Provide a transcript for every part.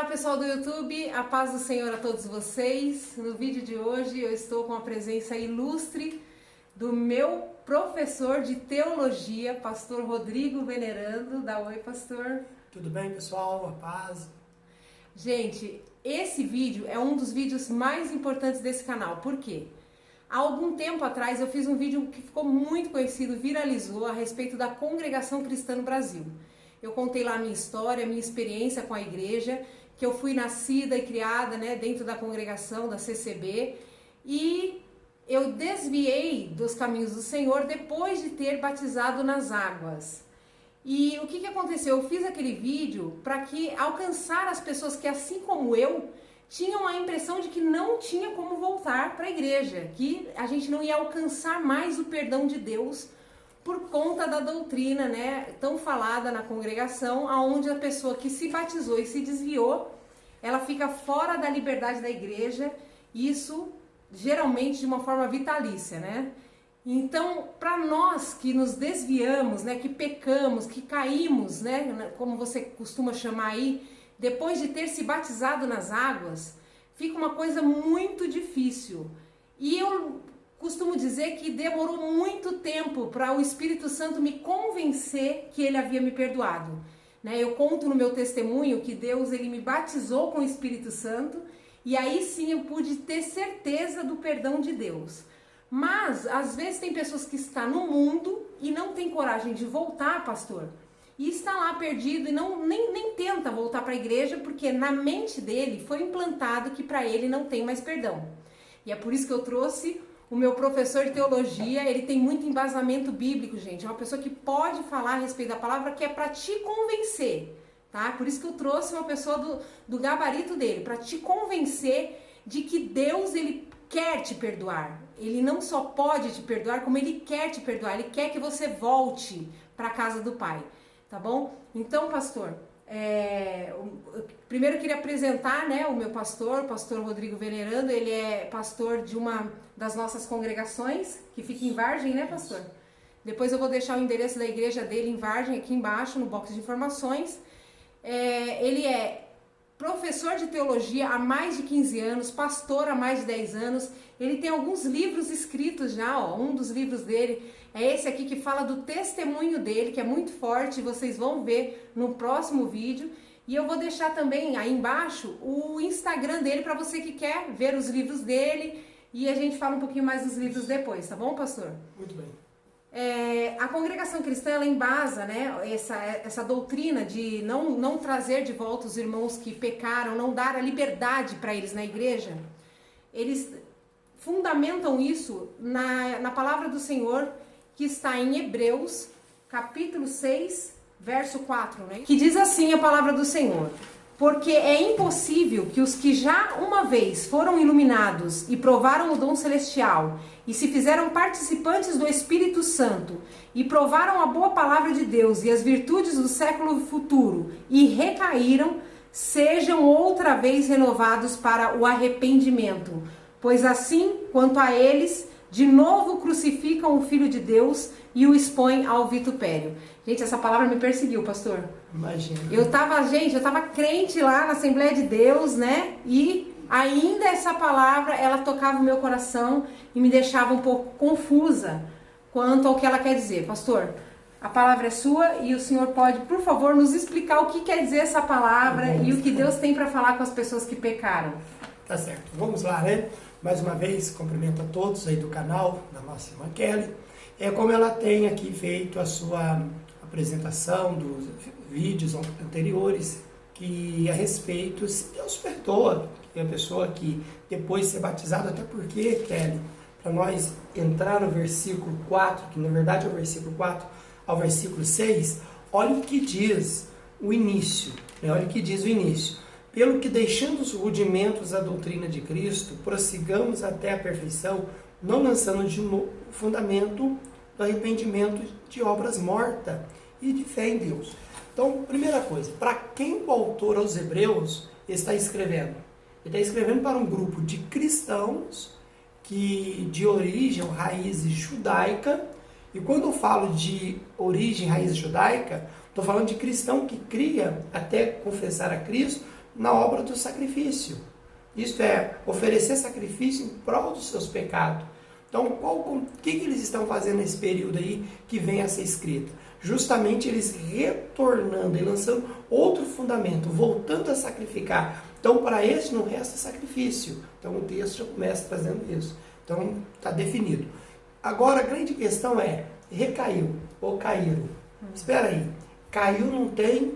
Pessoal do YouTube, a paz do Senhor a todos vocês. No vídeo de hoje eu estou com a presença ilustre do meu professor de teologia, pastor Rodrigo Venerando. Dá oi, pastor. Tudo bem, pessoal? A paz. Gente, esse vídeo é um dos vídeos mais importantes desse canal. Por quê? Há algum tempo atrás eu fiz um vídeo que ficou muito conhecido, viralizou, a respeito da congregação cristã no Brasil. Eu contei lá a minha história, a minha experiência com a igreja, que eu fui nascida e criada, dentro da congregação da CCB, e eu desviei dos caminhos do Senhor depois de ter batizado nas águas. E o que aconteceu? Eu fiz aquele vídeo para que alcançar as pessoas que, assim como eu, tinham a impressão de que não tinha como voltar para a igreja, que a gente não ia alcançar mais o perdão de Deus por conta da doutrina, tão falada na congregação, aonde a pessoa que se batizou e se desviou, ela fica fora da liberdade da igreja, isso geralmente de uma forma vitalícia, Então, para nós que nos desviamos, que pecamos, que caímos, como você costuma chamar aí, depois de ter se batizado nas águas, fica uma coisa muito difícil. E eu costumo dizer que demorou muito tempo para o Espírito Santo me convencer que ele havia me perdoado. Eu conto no meu testemunho que Deus ele me batizou com o Espírito Santo e aí sim eu pude ter certeza do perdão de Deus. Mas às vezes tem pessoas que estão no mundo e não tem coragem de voltar, pastor, e está lá perdido e nem tenta voltar para a igreja porque na mente dele foi implantado que para ele não tem mais perdão. E é por isso que eu trouxe o meu professor de teologia. Ele tem muito embasamento bíblico, gente. É uma pessoa que pode falar a respeito da palavra, que é para te convencer, tá? Por isso que eu trouxe uma pessoa do gabarito dele, para te convencer de que Deus, ele quer te perdoar. Ele não só pode te perdoar, como ele quer te perdoar. Ele quer que você volte para a casa do Pai, tá bom? Então, pastor, primeiro eu queria apresentar, o meu pastor, o pastor Rodrigo Venerando. Ele é pastor de uma das nossas congregações, que fica em Vargem, pastor? Depois eu vou deixar o endereço da igreja dele em Vargem, aqui embaixo, no box de informações. Ele é professor de teologia há mais de 15 anos, pastor há mais de 10 anos. Ele tem alguns livros escritos já, um dos livros dele é esse aqui que fala do testemunho dele, que é muito forte, vocês vão ver no próximo vídeo. E eu vou deixar também aí embaixo o Instagram dele para você que quer ver os livros dele, e a gente fala um pouquinho mais dos livros depois, tá bom, pastor? Muito bem. A congregação cristã, ela embasa, essa doutrina de não trazer de volta os irmãos que pecaram, não dar a liberdade para eles na igreja. Eles fundamentam isso na palavra do Senhor, que está em Hebreus, capítulo 6, verso 4, que diz assim a palavra do Senhor: porque é impossível que os que já uma vez foram iluminados e provaram o dom celestial e se fizeram participantes do Espírito Santo e provaram a boa palavra de Deus e as virtudes do século futuro e recaíram, sejam outra vez renovados para o arrependimento. Pois assim, quanto a eles, de novo crucificam o Filho de Deus e o expõem ao vitupério. Gente, essa palavra me perseguiu, pastor. Imagina. Eu tava crente lá na Assembleia de Deus, E ainda essa palavra, ela tocava o meu coração e me deixava um pouco confusa quanto ao que ela quer dizer. Pastor, a palavra é sua e o senhor pode, por favor, nos explicar o que quer dizer essa palavra e o que Deus tem para falar com as pessoas que pecaram. Tá certo. Vamos lá, Mais uma vez, cumprimento a todos aí do canal, da nossa irmã Kelly. Como ela tem aqui feito a sua apresentação dos vídeos anteriores, que a respeito, se Deus perdoa, que a pessoa que depois de ser batizada, até porque, Kelly, para nós entrar no versículo 4, que na verdade é o versículo 4 ao versículo 6, olha o que diz o início, olha o que diz o início. Pelo que, deixando os rudimentos da doutrina de Cristo, prossigamos até a perfeição, não lançando de novo o fundamento do arrependimento de obras mortas e de fé em Deus. Então, primeira coisa, para quem o autor aos Hebreus está escrevendo? Ele está escrevendo para um grupo de cristãos que de origem ou raiz judaica. E quando eu falo de origem, raiz judaica, estou falando de cristão que cria até confessar a Cristo na obra do sacrifício. Isto é, oferecer sacrifício em prol dos seus pecados. Então, o que eles estão fazendo nesse período aí que vem a ser escrito? Justamente eles retornando e lançando outro fundamento, voltando a sacrificar. Então, para esse não resta sacrifício. Então, o texto já começa trazendo isso. Então, está definido. Agora, a grande questão é, recaiu ou caíram? Espera aí, caiu não tem,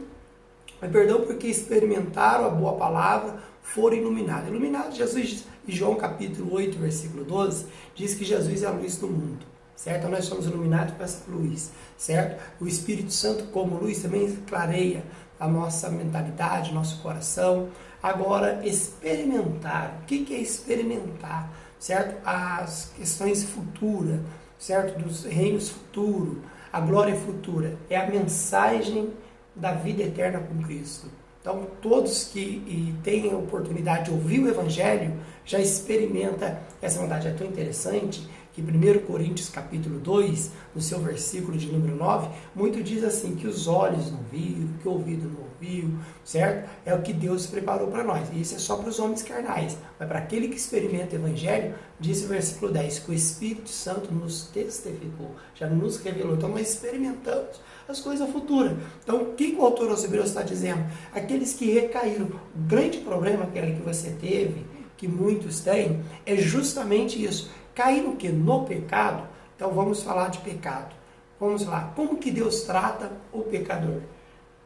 mas perdão porque experimentaram a boa palavra, foram iluminados. Iluminados, Jesus, em João capítulo 8, versículo 12, diz que Jesus é a luz do mundo. Certo? Então nós somos iluminados com essa luz, certo? O Espírito Santo como luz também clareia a nossa mentalidade, nosso coração. Agora, experimentar. O que é experimentar? Certo? As questões futuras, certo? Dos reinos futuros, a glória futura. É a mensagem da vida eterna com Cristo. Então, todos que têm a oportunidade de ouvir o Evangelho, já experimenta essa vontade. É tão interessante que 1 Coríntios capítulo 2, no seu versículo de número 9, muito diz assim, que os olhos não viram, que o ouvido não ouviu, certo? É o que Deus preparou para nós. E isso é só para os homens carnais. Mas para aquele que experimenta o Evangelho, diz o versículo 10, que o Espírito Santo nos testificou, já nos revelou. Então nós experimentamos as coisas futuras. Então o que o autor aos Hebreus está dizendo? Aqueles que recaíram. O grande problema aquele que você teve, que muitos têm, é justamente isso. Cair no que? No pecado. Então vamos falar de pecado. Vamos lá. Como que Deus trata o pecador?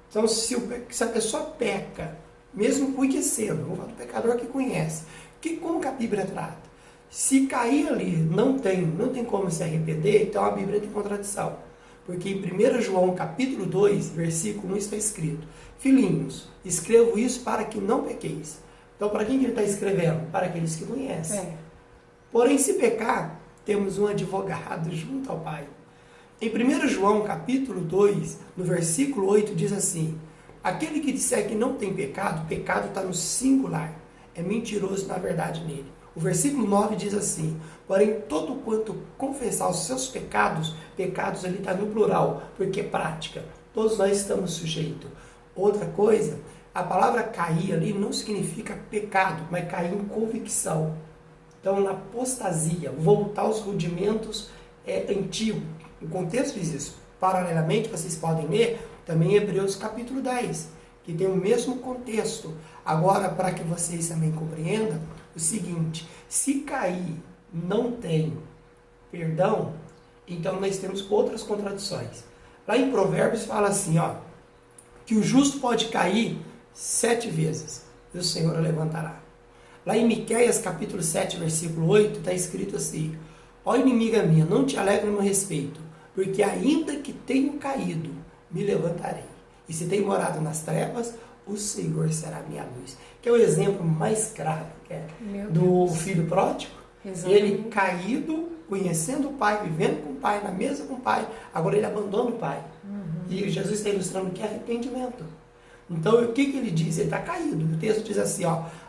Então se a pessoa peca, mesmo conhecendo, vamos falar do pecador que conhece, como que a Bíblia trata? Se cair ali, não tem como se arrepender, então a Bíblia tem contradição. Porque em 1 João capítulo 2, versículo 1 está escrito: Filhinhos, escrevo isso para que não pequeis. Então para quem que ele está escrevendo? Para aqueles que conhecem. Porém, se pecar, temos um advogado junto ao Pai. Em 1 João, capítulo 2, no versículo 8, diz assim: aquele que disser que não tem pecado, o pecado está no singular. É mentiroso na verdade nele. O versículo 9 diz assim: porém, todo quanto confessar os seus pecados, pecados ali está no plural, porque é prática. Todos nós estamos sujeitos. Outra coisa, a palavra cair ali não significa pecado, mas cair em convicção. Então, na apostasia, voltar aos rudimentos antigos. O contexto diz isso. Paralelamente, vocês podem ler também Hebreus capítulo 10, que tem o mesmo contexto. Agora, para que vocês também compreendam, o seguinte: se cair não tem perdão, então nós temos outras contradições. Lá em Provérbios fala assim, que o justo pode cair 7 vezes e o Senhor o levantará. Lá em Miqueias, capítulo 7, versículo 8, está escrito assim: ó inimiga minha, não te alegre no meu respeito, porque ainda que tenho caído, me levantarei. E se tenho morado nas trevas, o Senhor será minha luz. Que é o exemplo mais claro do filho pródigo. Exatamente. Ele caído, conhecendo o pai, vivendo com o pai, na mesa com o pai, agora ele abandona o pai. E Jesus está ilustrando que é arrependimento. Então, o que ele diz? Ele está caído. O texto diz assim,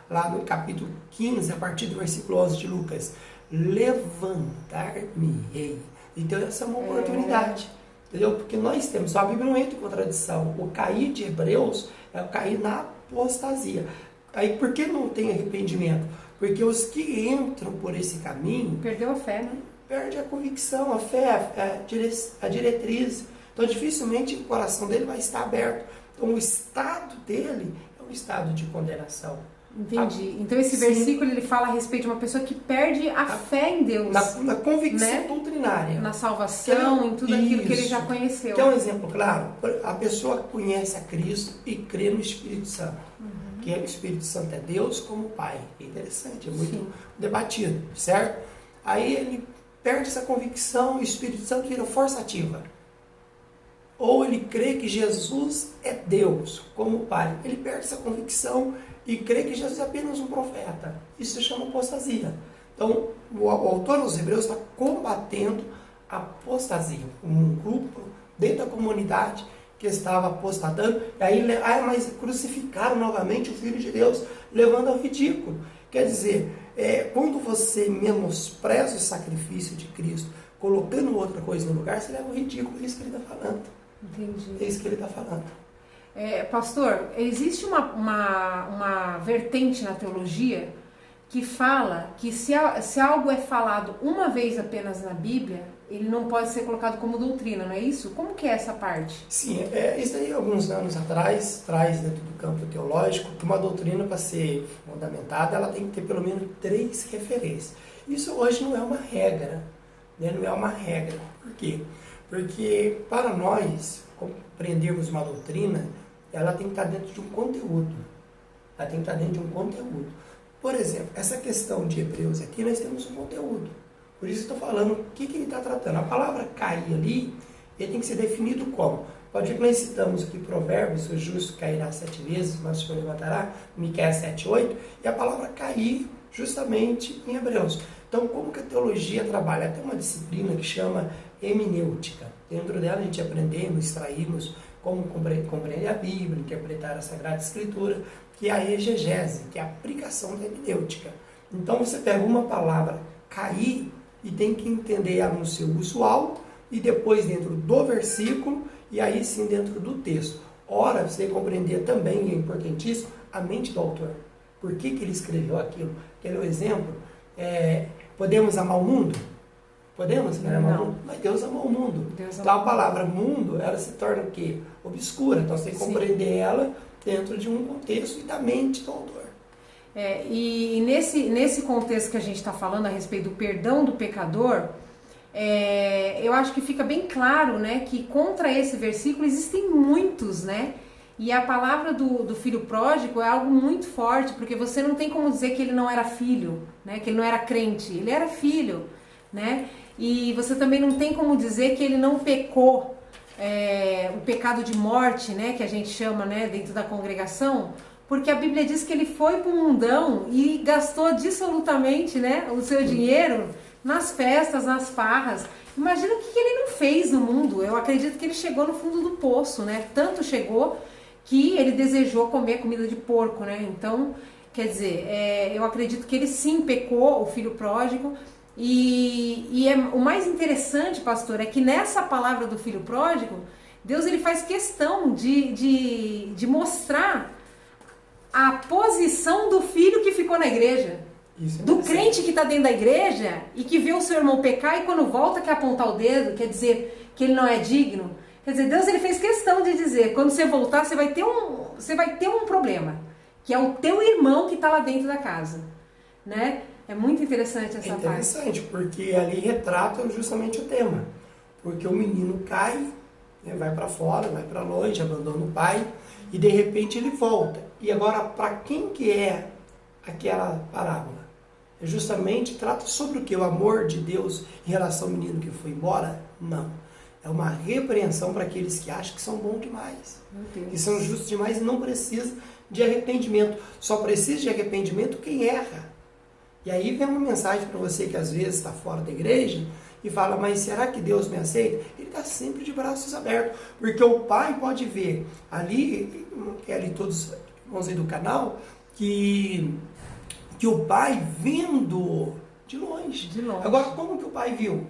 lá no capítulo 15, a partir do versículo 11 de Lucas: levantar-me-ei. Então, essa é uma oportunidade. Entendeu? Porque nós temos, a Bíblia não entra em contradição. O cair de Hebreus é o cair na apostasia. Aí, por que não tem arrependimento? Porque os que entram por esse caminho... Perdeu a fé, né? Perde a convicção, a fé, a diretriz. Então, dificilmente o coração dele vai estar aberto. Então, o estado dele é um estado de condenação. Entendi. Então, esse versículo ele fala a respeito de uma pessoa que perde a fé em Deus. Na convicção doutrinária. Na salvação, em tudo aquilo que ele já conheceu. Que é um exemplo claro. A pessoa conhece a Cristo e crê no Espírito Santo. Que o Espírito Santo é Deus como Pai. É interessante, é muito debatido, certo? Aí ele perde essa convicção e o Espírito Santo vira força ativa. Ou ele crê que Jesus é Deus como Pai. Ele perde essa convicção e crê que Jesus é apenas um profeta. Isso se chama apostasia. Então, o autor dos Hebreus está combatendo a apostasia. Um grupo dentro da comunidade que estava apostatando, e aí, mas crucificaram novamente o Filho de Deus, levando ao ridículo. Quer dizer, quando você menospreza o sacrifício de Cristo, colocando outra coisa no lugar, você leva ao ridículo. É isso que ele está falando. Entendi. É isso que ele está falando. Pastor, existe uma vertente na teologia que fala que se algo é falado uma vez apenas na Bíblia, ele não pode ser colocado como doutrina, não é isso? Como que é essa parte? Sim, isso aí alguns anos atrás, traz dentro do campo teológico que uma doutrina, para ser fundamentada, ela tem que ter pelo menos 3 referências. Isso hoje não é uma regra, né? Não é uma regra. Por quê? Porque para nós compreendermos uma doutrina, ela tem que estar dentro de um conteúdo. Ela tem que estar dentro de um conteúdo. Por exemplo, essa questão de Hebreus aqui, nós temos um conteúdo. Por isso eu estou falando o que ele está tratando. A palavra cair ali, ele tem que ser definido como? Pode ver que nós citamos aqui Provérbios, o justo cairá 7 vezes, mas o Senhor levantará, Miqueias 7:8, e a palavra cair justamente em Hebreus. Então, como que a teologia trabalha? Tem uma disciplina que chama hemenêutica. Dentro dela a gente aprendemos, extraímos como compreender a Bíblia, interpretar a Sagrada Escritura, que é a exegese, que é a aplicação da hemenêutica. Então você pega uma palavra, cair, e tem que entender ela no seu usual, e depois dentro do versículo, e aí sim dentro do texto. Ora, você compreender também, é importantíssimo, a mente do autor. Por que ele escreveu aquilo? Aquele exemplo, podemos amar o mundo? Podemos amar o mundo? Mas Deus amou o mundo. Então a palavra mundo, ela se torna o quê? Obscura. Então você tem que compreender ela dentro de um contexto e da mente do autor. E nesse contexto que a gente está falando a respeito do perdão do pecador, eu acho que fica bem claro, né, que contra esse versículo existem muitos, né? E a palavra do filho pródigo é algo muito forte, porque você não tem como dizer que ele não era filho, né? Que ele não era crente, ele era filho, né? E você também não tem como dizer que ele não pecou, o pecado de morte, né? Que a gente chama, né, dentro da congregação, porque a Bíblia diz que ele foi para o mundão e gastou dissolutamente, né, o seu dinheiro nas festas, nas farras. Imagina o que ele não fez no mundo. Eu acredito que ele chegou no fundo do poço, né? Tanto chegou que ele desejou comer comida de porco, né? Então, quer dizer, eu acredito que ele sim pecou, o filho pródigo. O mais interessante, pastor, é que nessa palavra do filho pródigo, Deus ele faz questão de mostrar a posição do filho que ficou na igreja. Do crente que está dentro da igreja e que vê o seu irmão pecar e quando volta quer apontar o dedo, quer dizer que ele não é digno. Quer dizer, Deus ele fez questão de dizer, quando você voltar, você vai ter um problema, que é o teu irmão que está lá dentro da casa, né? É muito interessante essa parte. É interessante, porque ali retrata justamente o tema. Porque o menino cai, né, vai para fora, vai para longe, abandona o pai, e de repente ele volta. E agora, para quem que é aquela parábola? Justamente trata sobre o que? O amor de Deus em relação ao menino que foi embora? Não. É uma repreensão para aqueles que acham que são bons demais, que são justos demais e não precisam de arrependimento. Só precisa de arrependimento quem erra. E aí vem uma mensagem para você que às vezes está fora da igreja e fala, mas será que Deus me aceita? Ele está sempre de braços abertos, porque o pai pode ver ali todos os irmãos aí do canal, que o pai vendo de longe. Agora, como que o pai viu?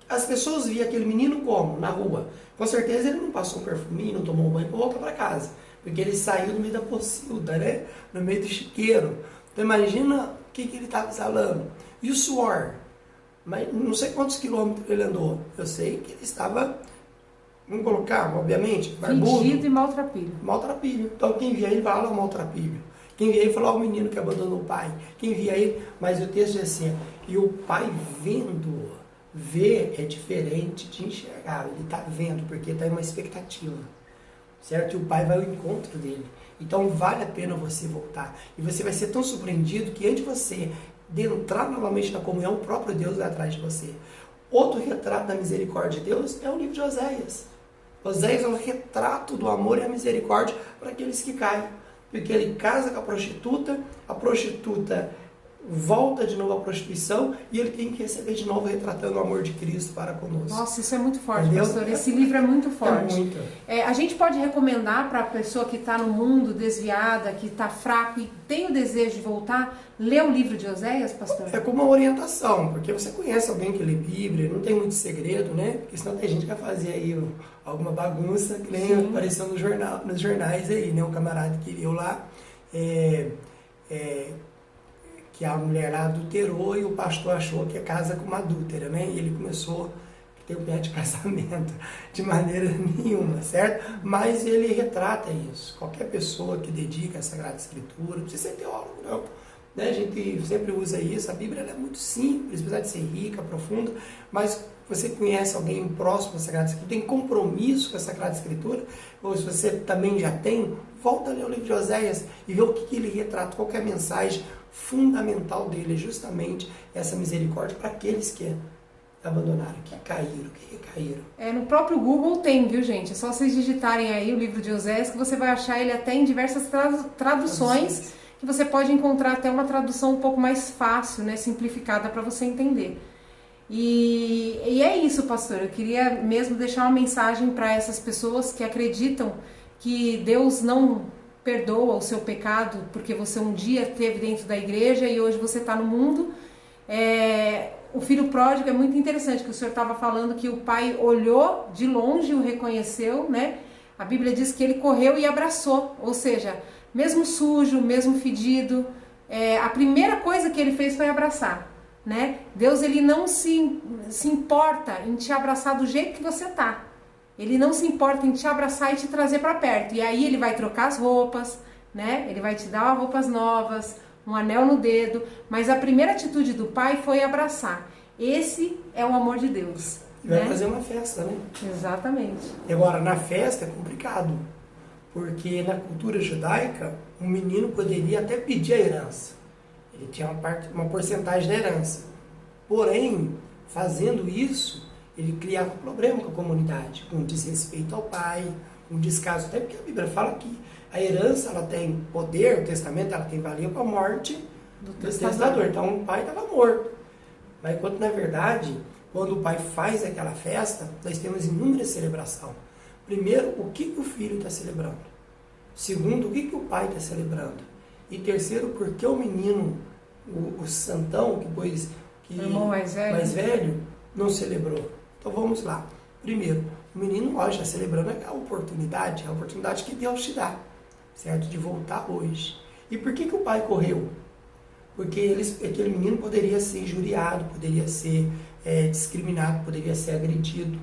As pessoas viam aquele menino como? Na rua. Com certeza ele não passou um perfuminho, não tomou um banho para voltar para casa. Porque ele saiu no meio da pocilda, né? No meio do chiqueiro. Então imagina o que ele estava exalando. E o suor? Mas não sei quantos quilômetros ele andou. Eu sei que ele estava, vamos colocar, obviamente, barbudo. Fedido e maltrapilho. Maltrapilho. Então quem via ele fala, maltrapilho. Quem via ele falou, o menino que abandonou o pai. Quem via ele, mas o texto diz assim, e o pai vendo, ver é diferente de enxergar. Ele está vendo, porque está em uma expectativa. Certo? E o pai vai ao encontro dele. Então vale a pena você voltar. E você vai ser tão surpreendido que antes de você entrar novamente na comunhão, o próprio Deus vai atrás de você. Outro retrato da misericórdia de Deus é o livro de Oséias. Oséias é um retrato do amor e a misericórdia para aqueles que caem. Porque ele casa com a prostituta volta de novo à prostituição e ele tem que receber de novo retratando o amor de Cristo para conosco. Nossa, isso é muito forte, Entendeu? pastor. Esse livro é muito forte. É muito. A gente pode recomendar para a pessoa que está no mundo desviada, que está fraco e tem o desejo de voltar, ler o livro de Oséias, pastor? É como uma orientação, porque você conhece alguém que lê Bíblia, não tem muito segredo, né? Porque senão tem gente que vai fazer aí alguma bagunça, que nem apareceu no jornal, nos jornais aí, né? Um camarada que leu lá, que a mulher lá adulterou e o pastor achou que é casa com uma adúltera, né? E ele começou a ter um pé de casamento de maneira nenhuma, certo? Mas ele retrata isso. Qualquer pessoa que dedica a Sagrada Escritura, não precisa ser teólogo, não. Né? A gente sempre usa isso, a Bíblia ela é muito simples, apesar de ser rica, profunda, mas você conhece alguém próximo à Sagrada Escritura, tem compromisso com a Sagrada Escritura, ou se você também já tem, volta a ler o livro de Oséias e vê o que ele retrata, qual que é a mensagem fundamental dele, é justamente essa misericórdia para aqueles que abandonaram, que caíram, que recaíram. No próprio Google tem, viu, gente? É só vocês digitarem aí o livro de Oséias que você vai achar ele até em diversas traduções, que você pode encontrar até uma tradução um pouco mais fácil, né, simplificada para você entender. E é isso, pastor. Eu queria mesmo deixar uma mensagem para essas pessoas que acreditam que Deus não perdoa o seu pecado porque você um dia esteve dentro da igreja e hoje você está no mundo. O filho pródigo é muito interessante, que o senhor estava falando que o pai olhou de longe e o reconheceu, né? A Bíblia diz que ele correu e abraçou, ou seja, mesmo sujo, mesmo fedido, a primeira coisa que ele fez foi abraçar, né? Deus, ele não se importa em te abraçar do jeito que você tá. Ele não se importa em te abraçar e te trazer para perto. E aí ele vai trocar as roupas, né? Ele vai te dar roupas novas, um anel no dedo. Mas a primeira atitude do pai foi abraçar. Esse é o amor de Deus. E vai fazer uma festa, né? Exatamente. E agora, na festa é complicado. Porque na cultura judaica, um menino poderia até pedir a herança. Ele tinha uma porcentagem da herança. Porém, fazendo isso, ele criava um problema com a comunidade, um desrespeito ao pai, um descaso, até porque a Bíblia fala que a herança ela tem poder, o testamento ela tem valia com a morte do testador. Então o pai estava morto. Mas enquanto na verdade, quando o pai faz aquela festa, nós temos inúmeras celebrações. Primeiro, o que o filho está celebrando? Segundo, o que o pai está celebrando? E terceiro, por que o menino, o santão, que o irmão mais velho, não celebrou? Então vamos lá. Primeiro, o menino hoje está celebrando a oportunidade que Deus te dá, certo? De voltar hoje. E por que o pai correu? Porque aquele menino poderia ser injuriado, poderia ser discriminado, poderia ser agredido.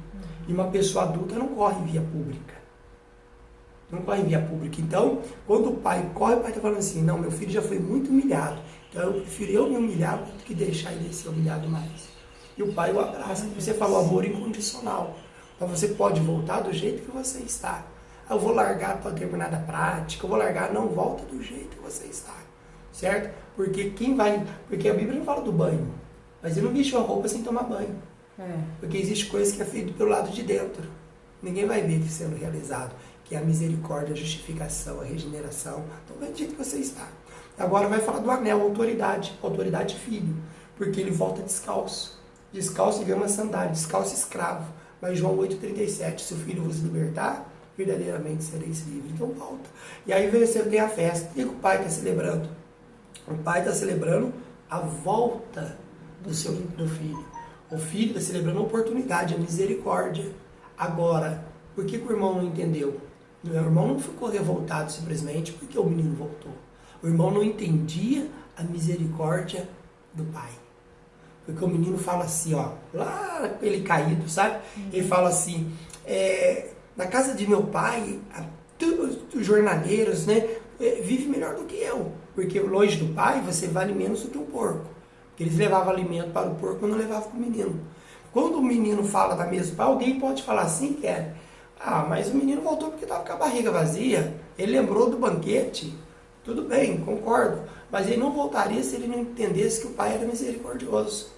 E uma pessoa adulta não corre em via pública. Não corre em via pública. Então, quando o pai corre, o pai está falando assim, não, meu filho já foi muito humilhado, então eu prefiro eu me humilhar do que deixar ele ser humilhado mais. E o pai o abraça. Você falou amor incondicional. Então você pode voltar do jeito que você está. Eu vou largar para determinada prática, eu vou largar, não, volta do jeito que você está. Certo? Porque a Bíblia não fala do banho, mas ele não vestiu a roupa sem tomar banho. Porque existe coisa que é feita pelo lado de dentro. Ninguém vai ver isso sendo realizado, que é a misericórdia, a justificação, a regeneração. Então vai do jeito que você está. Agora vai falar do anel, autoridade filho, porque ele volta descalço. Descalço e vê uma sandália, descalço escravo. Mas João 8,37, se o filho vos libertar, verdadeiramente sereis livres. Então volta. E aí você tem a festa. O que o pai está celebrando? O pai está celebrando a volta do filho. O filho está celebrando a oportunidade, a misericórdia. Agora, por que o irmão não entendeu? O irmão não ficou revoltado simplesmente porque o menino voltou. O irmão não entendia a misericórdia do pai. Porque o menino fala assim, ó, lá ele caído, sabe? Ele fala assim, na casa de meu pai, os jornaleiros, né, vive melhor do que eu. Porque longe do pai, você vale menos do que um porco. Porque eles levavam alimento para o porco, mas não levavam para o menino. Quando o menino fala da mesa do pai, alguém pode falar assim, mas o menino voltou porque estava com a barriga vazia. Ele lembrou do banquete. Tudo bem, concordo. Mas ele não voltaria se ele não entendesse que o pai era misericordioso.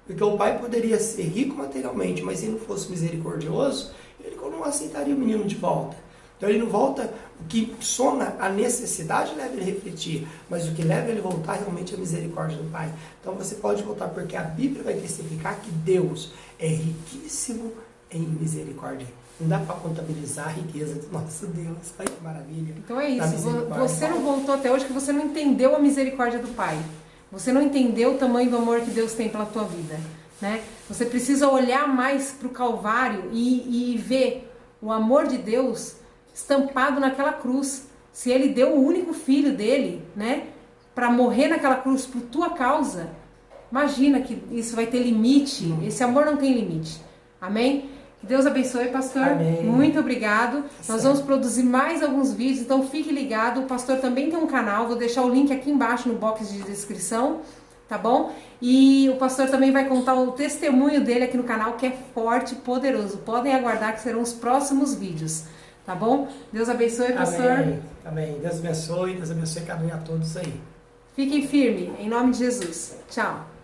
Porque o pai poderia ser rico materialmente, mas se ele não fosse misericordioso, ele não aceitaria o menino de volta. Então ele não volta, o que soma a necessidade leva ele a refletir, mas o que leva ele a voltar realmente é a misericórdia do Pai. Então você pode voltar porque a Bíblia vai testificar que Deus é riquíssimo em misericórdia. Não dá para contabilizar a riqueza do nosso Deus. Olha que maravilha. Então é isso, você não voltou até hoje que você não entendeu a misericórdia do Pai. Você não entendeu o tamanho do amor que Deus tem pela tua vida, né? Você precisa olhar mais para o Calvário e ver o amor de Deus estampado naquela cruz. Se Ele deu o único filho dele, né, para morrer naquela cruz por tua causa, imagina que isso vai ter limite. Esse amor não tem limite. Amém? Que Deus abençoe, pastor. Amém. Muito obrigado. Nós vamos produzir mais alguns vídeos, então fique ligado. O pastor também tem um canal, vou deixar o link aqui embaixo no box de descrição, tá bom? E o pastor também vai contar o testemunho dele aqui no canal, que é forte e poderoso. Podem aguardar que serão os próximos vídeos, tá bom? Deus abençoe, pastor. Amém. Amém. Deus abençoe cada um e a todos aí. Fiquem firmes, em nome de Jesus. Tchau.